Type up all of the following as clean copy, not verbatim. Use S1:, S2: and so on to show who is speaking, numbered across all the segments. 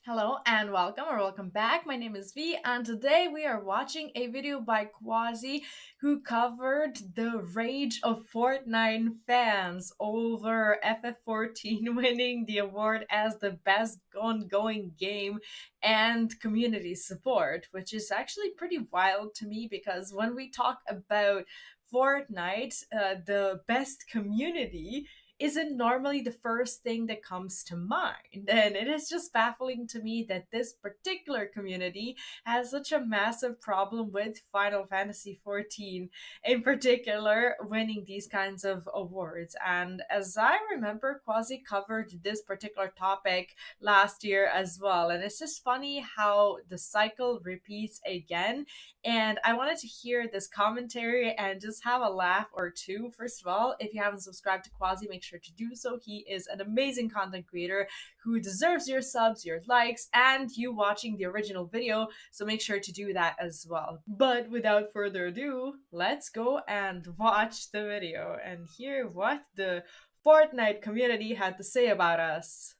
S1: Hello and welcome or welcome back. My name is V and today we are watching a video by Quazii who covered the rage of Fortnite fans over FF14 winning the award as the best ongoing game and community support, which is actually pretty wild to me because when we talk about Fortnite, the best community isn't normally the first thing that comes to mind. And it is just baffling to me that this particular community has such a massive problem with Final Fantasy XIV, in particular, winning these kinds of awards. And as I remember, Quasi covered this particular topic last year as well. And it's just funny how the cycle repeats again, and I wanted to hear this commentary and just have a laugh or two. First of all, if you haven't subscribed to Quasi, make sure to do so. He is an amazing content creator who deserves your subs, your likes, and you watching the original video. So make sure to do that as well. But without further ado, let's go and watch the video and hear what the Fortnite community had to say about us.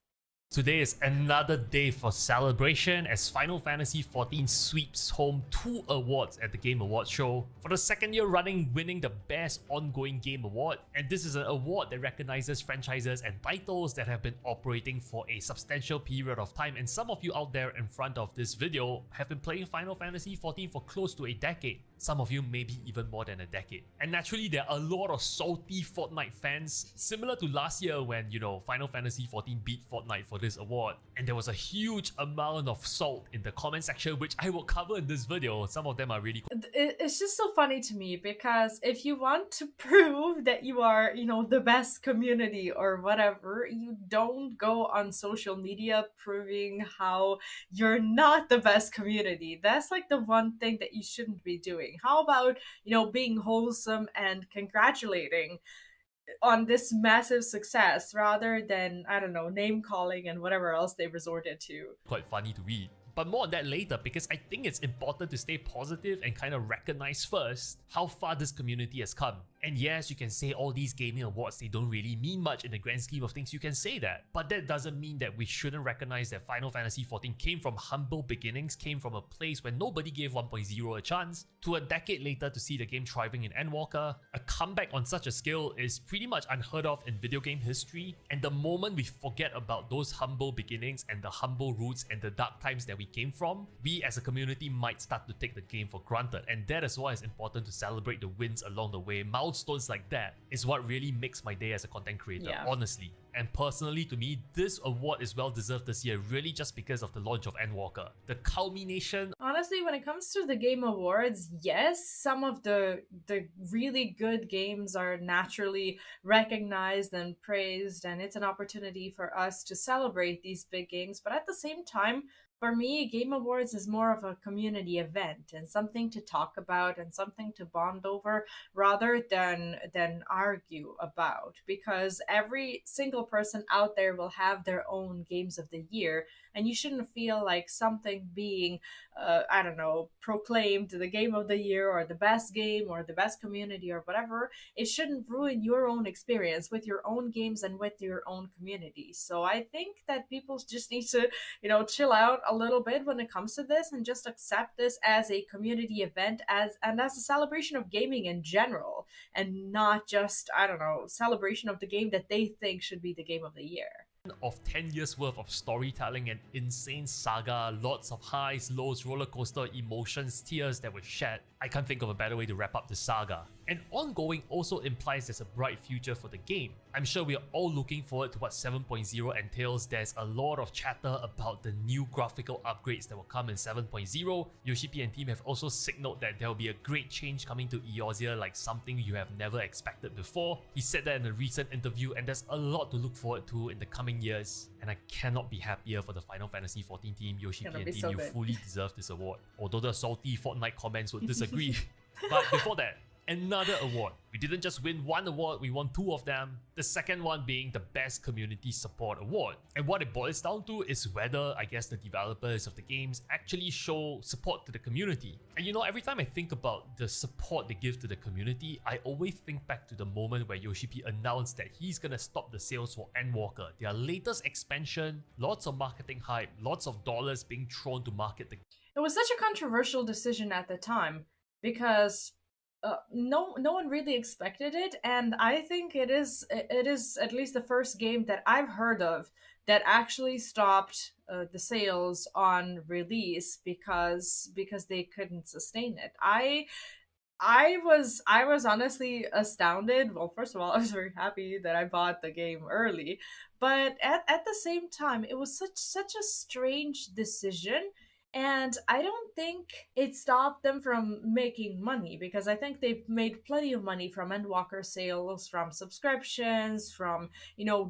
S2: Today is another day for celebration as Final Fantasy XIV sweeps home 2 awards at the Game Awards show, for the second year running winning the Best Ongoing Game Award, and this is an award that recognizes franchises and titles that have been operating for a substantial period of time, and some of you out there in front of this video have been playing Final Fantasy XIV for close to a decade. Some of you maybe even more than a decade. And naturally, there are a lot of salty Fortnite fans, similar to last year when, Final Fantasy XIV beat Fortnite for this award. And there was a huge amount of salt in the comment section, which I will cover in this video. Some of them are really cool.
S1: It's just so funny to me because if you want to prove that you are, the best community or whatever, you don't go on social media proving how you're not the best community. That's like the one thing that you shouldn't be doing. How about, being wholesome and congratulating on this massive success rather than, I don't know, name calling and whatever else they resorted to?
S2: Quite funny to read. But more on that later, because I think it's important to stay positive and kind of recognize first how far this community has come. And yes, you can say all these gaming awards, they don't really mean much in the grand scheme of things, you can say that. But that doesn't mean that we shouldn't recognize that Final Fantasy XIV came from humble beginnings, came from a place where nobody gave 1.0 a chance, to a decade later to see the game thriving in Endwalker. A comeback on such a scale is pretty much unheard of in video game history, and the moment we forget about those humble beginnings and the humble roots and the dark times that we came from, we as a community might start to take the game for granted, and that is why it's important to celebrate the wins along the way. Milestones like that is what really makes my day as a content creator, honestly. And personally, to me, this award is well deserved this year, really just because of the launch of Endwalker. The culmination.
S1: Honestly, when it comes to the Game Awards, yes, some of the really good games are naturally recognized and praised, and it's an opportunity for us to celebrate these big games. But at the same time, for me, Game Awards is more of a community event and something to talk about and something to bond over rather than argue about, because every single person out there will have their own games of the year, and you shouldn't feel like something being I don't know, proclaimed the game of the year or the best game or the best community or whatever, it shouldn't ruin your own experience with your own games and with your own community. So I think that people just need to, chill out a little bit when it comes to this and just accept this as a community event as a celebration of gaming in general, and not just, I don't know, celebration of the game that they think should be the game of the year.
S2: Of 10 years worth of storytelling and insane saga, lots of highs, lows, roller coaster emotions, tears that were shed. I can't think of a better way to wrap up the saga. And ongoing also implies there's a bright future for the game. I'm sure we are all looking forward to what 7.0 entails. There's a lot of chatter about the new graphical upgrades that will come in 7.0. Yoshi and team have also signaled that there will be a great change coming to Eorzea, like something you have never expected before. He said that in a recent interview, and there's a lot to look forward to in the coming years. And I cannot be happier for the Final Fantasy XIV team, Yoshi and team. You fully deserve this award. Although the salty Fortnite comments would disagree. But before that, another award. We didn't just win one award, we won two of them. The second one being the Best Community Support Award. And what it boils down to is whether, I guess, the developers of the games actually show support to the community. And you know, every time I think about the support they give to the community, I always think back to the moment where Yoshipi announced that he's gonna stop the sales for Endwalker, their latest expansion, lots of marketing hype, lots of dollars being thrown to market the.
S1: It was such a controversial decision at the time because no one really expected it, and I think it is at least the first game that I've heard of that actually stopped the sales on release because they couldn't sustain it. I was honestly astounded. Well, first of all, I was very happy that I bought the game early, but at the same time, it was such a strange decision. And I don't think it stopped them from making money because I think they've made plenty of money from Endwalker sales, from subscriptions, from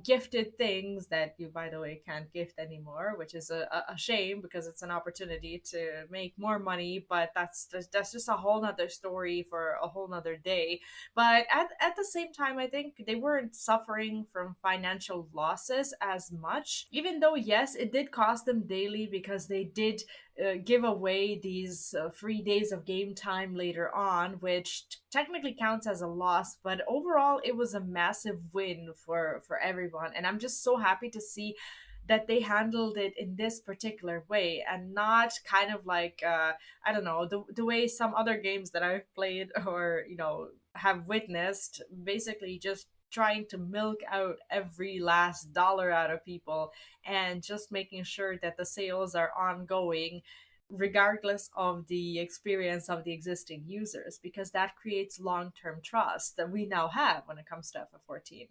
S1: gifted things that you, by the way, can't gift anymore, which is a shame because it's an opportunity to make more money. But that's just a whole nother story for a whole nother day. But at the same time, I think they weren't suffering from financial losses as much, even though, yes, it did cost them daily because they did give away these 3 days of game time later on, which technically counts as a loss. But overall, it was a massive win for everyone, and I'm just so happy to see that they handled it in this particular way and not kind of like I don't know, the way some other games that I've played or have witnessed, basically just trying to milk out every last dollar out of people and just making sure that the sales are ongoing regardless of the experience of the existing users, because that creates long-term trust that we now have when it comes to FF14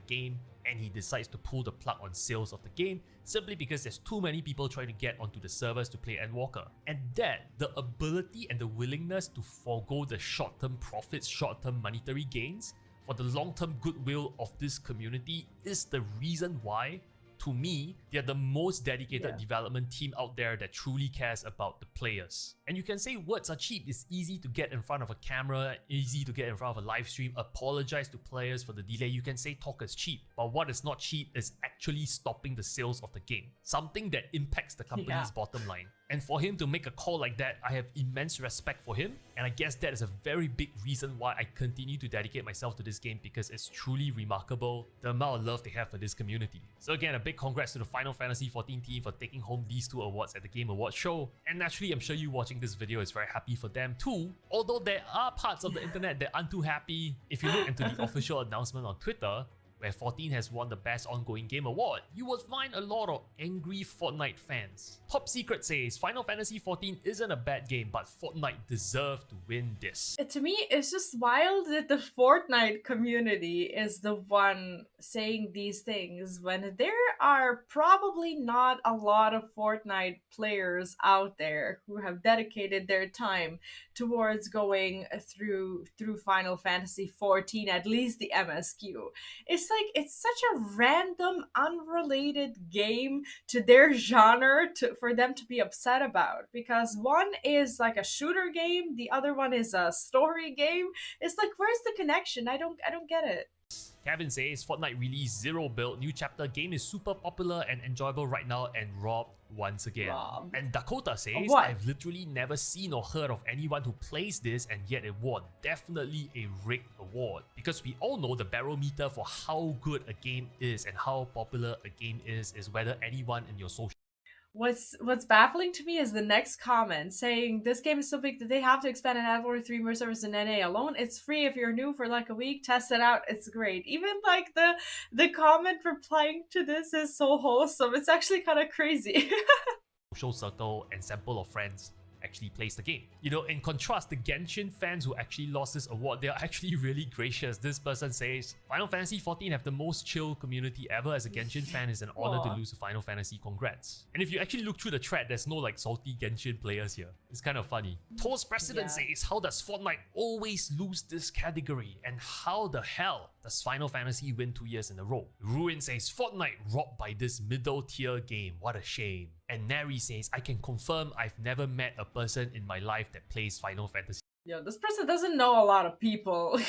S2: game, and he decides to pull the plug on sales of the game simply because there's too many people trying to get onto the servers to play Endwalker. And that, the ability and the willingness to forego the short-term profits, short-term monetary gains for the long-term goodwill of this community, is the reason why, to me, they're the most dedicated development team out there that truly cares about the players. And you can say words are cheap. It's easy to get in front of a camera, easy to get in front of a live stream, apologize to players for the delay. You can say talk is cheap, but what is not cheap is actually stopping the sales of the game, something that impacts the company's bottom line. And for him to make a call like that, I have immense respect for him, and I guess that is a very big reason why I continue to dedicate myself to this game, because it's truly remarkable the amount of love they have for this community. So again, a big congrats to the Final Fantasy XIV team for taking home these two awards at the Game Awards show, and naturally I'm sure you watching this video is very happy for them too, although there are parts of the internet that aren't too happy. If you look into the official announcement on Twitter, where 14 has won the Best Ongoing Game Award, you will find a lot of angry Fortnite fans. Top Secret says, Final Fantasy XIV isn't a bad game, but Fortnite deserved to win this.
S1: To me, it's just wild that the Fortnite community is the one saying these things when there are probably not a lot of Fortnite players out there who have dedicated their time towards going through Final Fantasy XIV, at least the MSQ. It's such a random, unrelated game to their genre for them to be upset about, because one is like a shooter game, the other one is a story game. It's like, where's the connection? I don't get it.
S2: Kevin says, Fortnite released 0 build, new chapter, game is super popular and enjoyable right now and robbed once again. And Dakota says, I've literally never seen or heard of anyone who plays this and yet it won. Definitely a rigged award. Because we all know the barometer for how good a game is and how popular a game is whether anyone in your social.
S1: What's baffling to me is the next comment saying this game is so big that they have to expand and add 3 more servers in NA alone. It's free if you're new for like a week. Test it out. It's great. Even like the comment replying to this is so wholesome. It's actually kind of crazy.
S2: Social circle and sample of friends actually plays the game. You know, in contrast, the Genshin fans who actually lost this award, they are actually really gracious. This person says, Final Fantasy XIV have the most chill community ever. As a Genshin fan, it's an honor to lose to Final Fantasy. Congrats. And if you actually look through the thread, there's no like salty Genshin players here. It's kind of funny. Toast President says, how does Fortnite always lose this category? And how the hell does Final Fantasy win 2 years in a row? Ruin says, Fortnite robbed by this middle tier game. What a shame. And Neri says, I can confirm I've never met a person in my life that plays Final Fantasy.
S1: Yo, this person doesn't know a lot of people.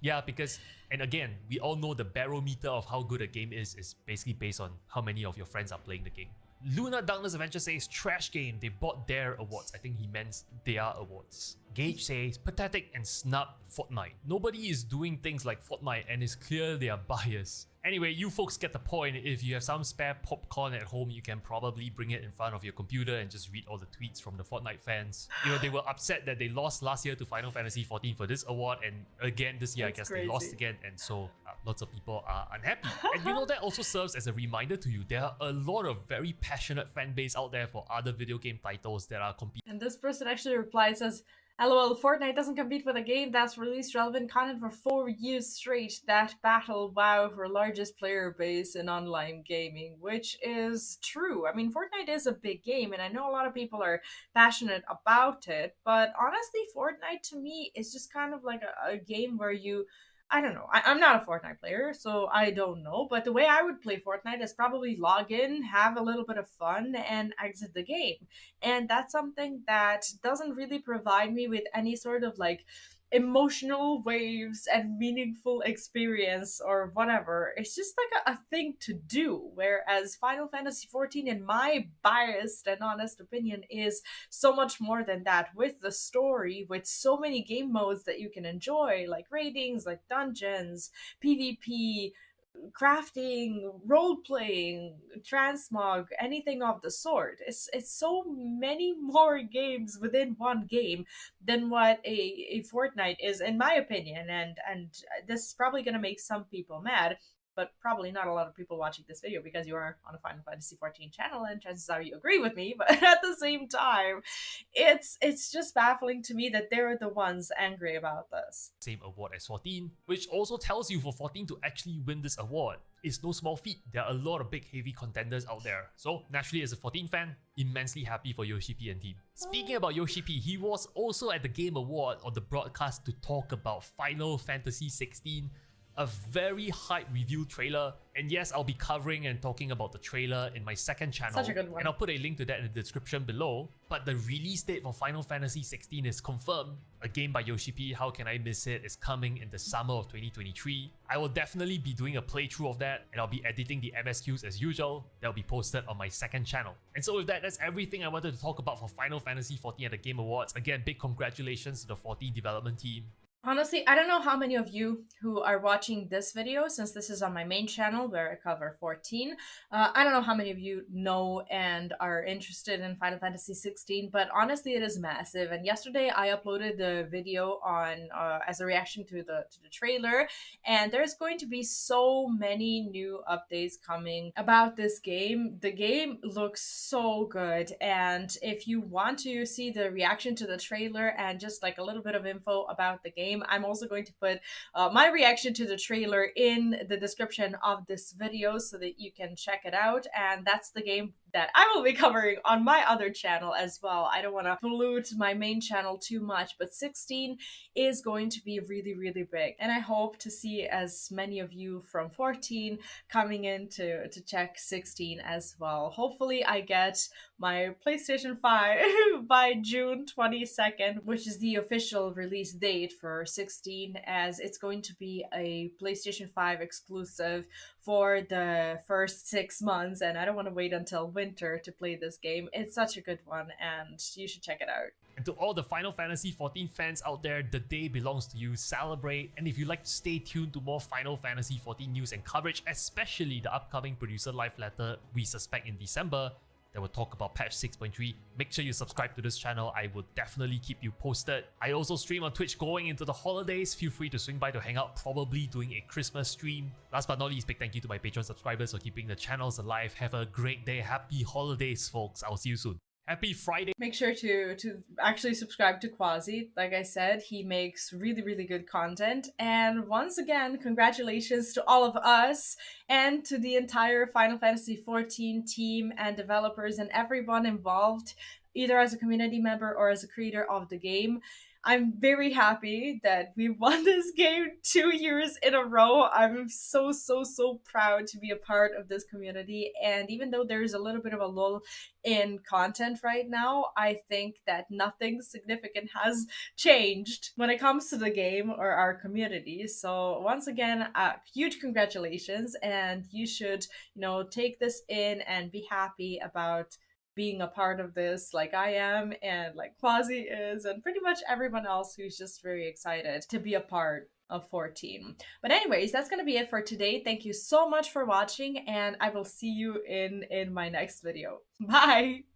S2: Yeah, because, and again, we all know the barometer of how good a game is basically based on how many of your friends are playing the game. Luna Darkness Adventure says trash game, they bought their awards. I think he meant their awards. Gage says pathetic and snub Fortnite. Nobody is doing things like Fortnite and it's clear they are biased. Anyway, you folks get the point. If you have some spare popcorn at home, you can probably bring it in front of your computer and just read all the tweets from the Fortnite fans. You know, they were upset that they lost last year to Final Fantasy XIV for this award, and again this year,
S1: That's
S2: I guess
S1: crazy.
S2: they lost again, and so lots of people are unhappy. And you know, that also serves as a reminder to you, there are a lot of very passionate fan base out there for other video game titles that are competing.
S1: And this person actually replies, says, LOL, Fortnite doesn't compete with a game that's released relevant content for 4 years straight that battle WoW for largest player base in online gaming, which is true. I mean, Fortnite is a big game, and I know a lot of people are passionate about it, but honestly, Fortnite to me is just kind of like a game where you I don't know. I'm not a Fortnite player, so I don't know. But the way I would play Fortnite is probably log in, have a little bit of fun, and exit the game. And that's something that doesn't really provide me with any sort of like emotional waves and meaningful experience or whatever. It's just like a thing to do. Whereas Final Fantasy XIV, in my biased and honest opinion, is so much more than that, with the story, with so many game modes that you can enjoy, like ratings, like dungeons, PvP, crafting, role playing, transmog, anything of the sort. It's so many more games within one game than what a Fortnite is, in my opinion. And this is probably gonna make some people mad, but probably not a lot of people watching this video because you are on a Final Fantasy XIV channel, and chances are you agree with me. But at the same time, it's just baffling to me that they're the ones angry about this.
S2: Same award as 14, which also tells you for 14 to actually win this award is no small feat. There are a lot of big heavy contenders out there. So naturally, as a 14 fan, immensely happy for Yoshi P and team. Speaking about Yoshi P, he was also at the Game Award on the broadcast to talk about Final Fantasy XVI, a very hype review trailer. And yes, I'll be covering and talking about the trailer in my second channel.
S1: Such a good one.
S2: And I'll put a link to that in the description below. But the release date for Final Fantasy XVI is confirmed. A game by Yoshi P, how can I miss it, is coming in the summer of 2023. I will definitely be doing a playthrough of that, and I'll be editing the MSQs as usual. They'll be posted on my second channel. And so with that, that's everything I wanted to talk about for Final Fantasy XIV at the Game Awards. Again, big congratulations to the 14 development team.
S1: Honestly, I don't know how many of you who are watching this video, since this is on my main channel where I cover 14, I don't know how many of you know and are interested in Final Fantasy 16, but honestly, it is massive. And yesterday, I uploaded the video on as a reaction to the trailer, and there's going to be so many new updates coming about this game. The game looks so good, and if you want to see the reaction to the trailer and just like a little bit of info about the game, I'm also going to put my reaction to the trailer in the description of this video so that you can check it out. And that's the game that I will be covering on my other channel as well. I don't want to pollute my main channel too much, but 16 is going to be really, really big. And I hope to see as many of you from 14 coming in to check 16 as well. Hopefully I get my PlayStation 5 by June 22nd, which is the official release date for 16, as it's going to be a PlayStation 5 exclusive for the first 6 months, and I don't want to wait until winter to play this game. It's such a good one, and you should check it out.
S2: And to all the Final Fantasy XIV fans out there, the day belongs to you. Celebrate. And if you'd like to stay tuned to more Final Fantasy XIV news and coverage, especially the upcoming producer live letter we suspect in December that will talk about patch 6.3, make sure you subscribe to this channel. I will definitely keep you posted. I also stream on Twitch going into the holidays. Feel free to swing by to hang out, probably doing a Christmas stream. Last but not least, big thank you to my Patreon subscribers for keeping the channels alive. Have a great day. Happy holidays, folks. I'll see you soon. Happy Friday.
S1: Make sure to actually subscribe to Quasi. Like I said, he makes really, really good content. And once again, congratulations to all of us and to the entire Final Fantasy XIV team and developers and everyone involved, either as a community member or as a creator of the game. I'm very happy that we won this game 2 years in a row. I'm so proud to be a part of this community. And even though there's a little bit of a lull in content right now, I think that nothing significant has changed when it comes to the game or our community. So once again, huge congratulations, and you should, take this in and be happy about being a part of this like I am and like Quasi is and pretty much everyone else who's just very excited to be a part of 14. But anyways, that's going to be it for today. Thank you so much for watching, and I will see you in my next video. Bye.